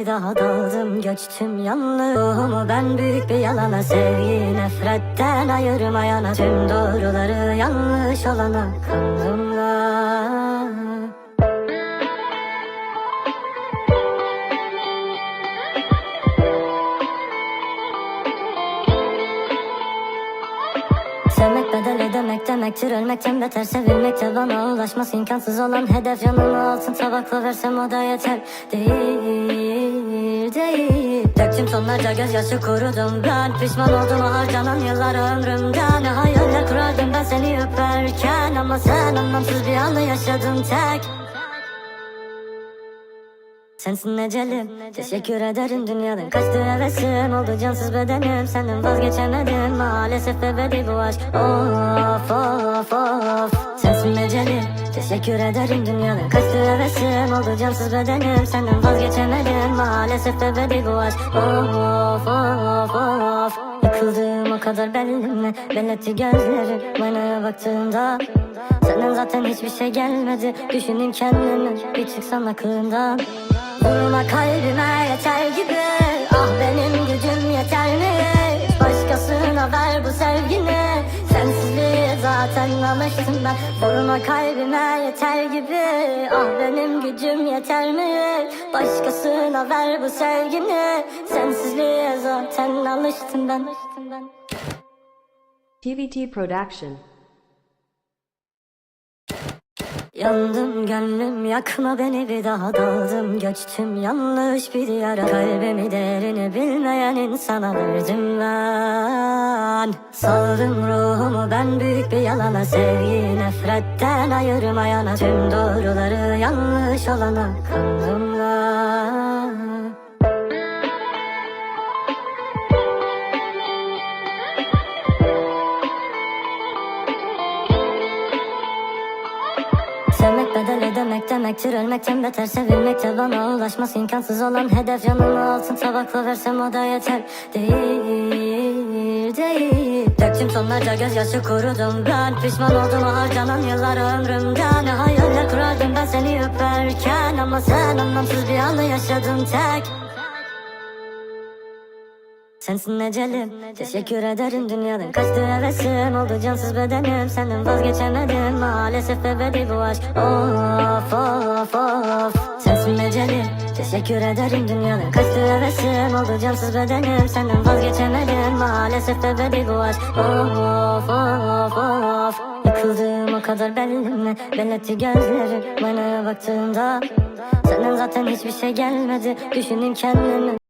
Bir daha daldım göçtüm yanlığımı ben büyük bir yalana. Sevgi nefretten ayırmayana, tüm doğruları yanlış olana kanımla. Sevmek bedel ödemek demektir, ölmekten beter sevilmekte. Bana ulaşması imkansız olan hedef, yanıma altın tabakla versem o da yeter. Değil. Döktüm tonlarca gözyaşı, kurudum ben. Pişman oldum o harcanan yıllar ömrümden. Ne hayaller kurardım ben seni öperken, ama sen anlamsız bir anı yaşadın tek. Sensin ecelim, teşekkür ederim dünyanın kaçtı hevesim. Oldu cansız bedenim, senden vazgeçemedim. Maalesef ebedi bu aşk, of of of. Sensin ecelim, teşekkür ederim dünyanın kaçtı hevesim. Oldu cansız bedenim, senden vazgeçemedim. Maalesef ebedi bu aşk, of of of. Yıkıldığım o kadar belli mi? Belletti gözlerim aynaya baktığımda. Senden zaten hiçbir şey gelmedi. Düşüneyim kendimi bir çıksam aklımdan. Vurma kalbime yeter gibi, ah benim gücüm yeter mi? Başkasına ver bu sevgini, sensizliğe zaten alıştım ben. Vurma kalbime yeter gibi, ah benim gücüm yeter mi? Başkasına ver bu sevgini, sensizliğe zaten alıştım ben. TVT Production. Yandım gönlüm yakma beni, bir daha daldım göçtüm yanlış bir diyara. Kalbimi değerini bilmeyen insana verdim ben. Saldım ruhumu ben büyük bir yalana, sevgi nefretten ayırmayana, tüm doğruları yanlış olana kanımla. Sevmek bedel ödemek demektir, ölmekten beter sevilmekte. Bana ulaşması imkansız olan hedef, yanıma altın tabakla versem o da yeter. Değil. Döktüm tonlarca gözyaşı, kurudum ben. Pişman oldum o harcanan yıllar ömrümden. Ne hayaller kurardım ben seni öperken, ama sen anlamsız bir anı yaşadın tek. Sensin ecelim, teşekkür ederim dünyanın kaçtı hevesim. Oldu cansız bedenim, senden vazgeçemedim. Maalesef ebedi bu aşk, of of of. Sensin ecelim, teşekkür ederim dünyanın kaçtı hevesim. Oldu cansız bedenim, senden vazgeçemedim. Maalesef ebedi bu aşk, of of of. Yıkıldığım o kadar belli mi? Belletti gözlerim aynaya baktığımda. Senden zaten hiçbir şey gelmedi. Düşüneyim kendimi